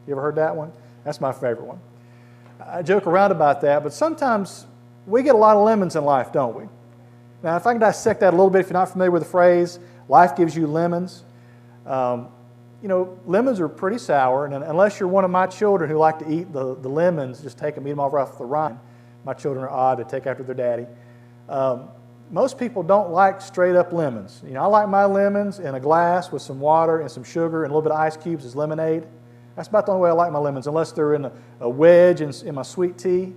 You ever heard that one? That's my favorite one. I joke around about that, but sometimes we get a lot of lemons in life, don't we? Now, if I can dissect that a little bit, if you're not familiar with the phrase, life gives you lemons. Lemons are pretty sour, and unless you're one of my children who like to eat the lemons, just take them, eat them off the rind. My children are odd, they take after their daddy. Most people don't like straight up lemons. I like my lemons in a glass with some water and some sugar and a little bit of ice cubes as lemonade. That's about the only way I like my lemons, unless they're in a wedge in my sweet tea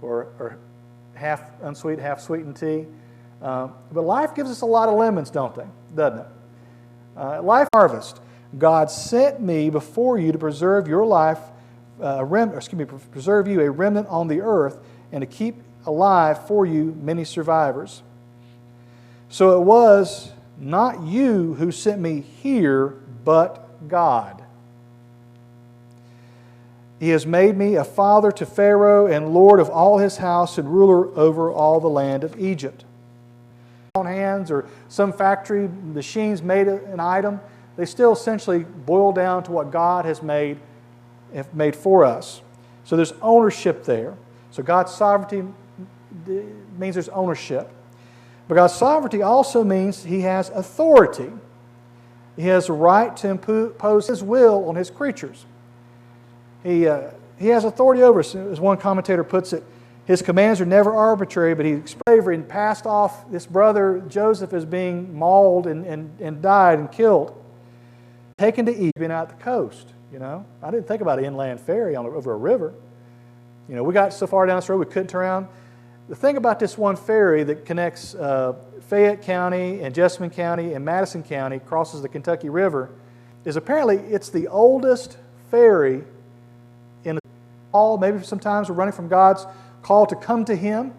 or half unsweet, half sweetened tea. But life gives us a lot of lemons, doesn't it? Life harvest. God sent me before you to preserve your life, preserve you a remnant on the earth, and to keep alive for you many survivors. So it was not you who sent me here, but God. He has made me a father to Pharaoh and lord of all his house and ruler over all the land of Egypt. On hands or some factory machines made an item, they still essentially boil down to what God has made for us. So there's ownership there. So God's sovereignty means there's ownership. But God's sovereignty also means He has authority. He has a right to impose His will on His creatures. He has authority over us. As one commentator puts it, His commands are never arbitrary, but He explained and passed off this brother Joseph as being mauled and died and killed. Taken to Egypt out the coast. I didn't think about an inland ferry over a river. We got so far down this road we couldn't turn around. The thing about this one ferry that connects Fayette County and Jessamine County and Madison County, crosses the Kentucky River, is apparently it's the oldest ferry in all. Maybe sometimes we're running from God's call to come to Him,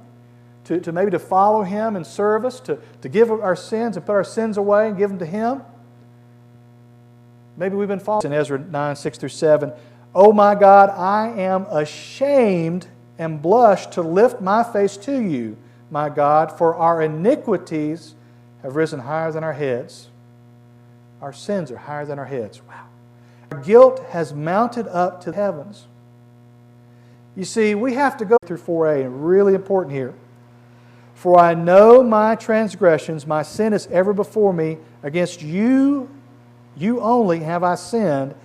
to maybe to follow Him in service, to give our sins and put our sins away and give them to Him. Maybe we've been following in Ezra 9, 6 through 7. Oh my God, I am ashamed and blush to lift my face to you, my God, for our iniquities have risen higher than our heads. Our sins are higher than our heads. Wow. Our guilt has mounted up to the heavens. You see, we have to go through 4a, and really important here. For I know my transgressions, my sin is ever before me. Against you only have I sinned